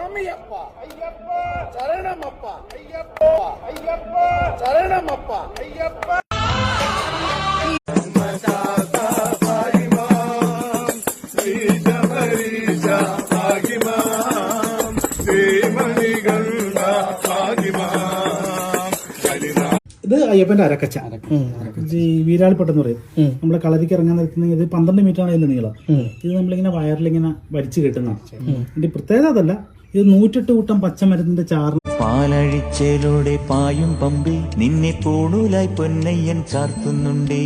സ്വാമിയപ്പ അയ്യപ്പ ശരണമപ്പ അയ്യപ്പ അയ്യപ്പ ശരണമപ്പ അയ്യപ്പ ഇത് അയ്യപ്പന്റെ അരക്കച്ച ഈ വീരാളിപ്പെട്ടെന്ന് പറയും. നമ്മളെ കളരിക്ക് ഇറങ്ങാൻ നിൽക്കുന്ന ഇത് 12 മീറ്ററാണ് ഇതിന്റെ നീളം. ഇത് നമ്മളിങ്ങനെ വയറിലിങ്ങനെ വലിച്ചു കെട്ടുന്നതാണ്. ഇതിന്റെ പ്രത്യേകത അതല്ല, ഇത് 108 കൂട്ടം പച്ചമരുന്നിന്റെ ചാറ്. പാലഴിച്ചേലൂടെ പായും പമ്പി നിന്നെ പൂണൂലായി പൊന്നയ്യൻ ചാർത്തുന്നുണ്ടേ.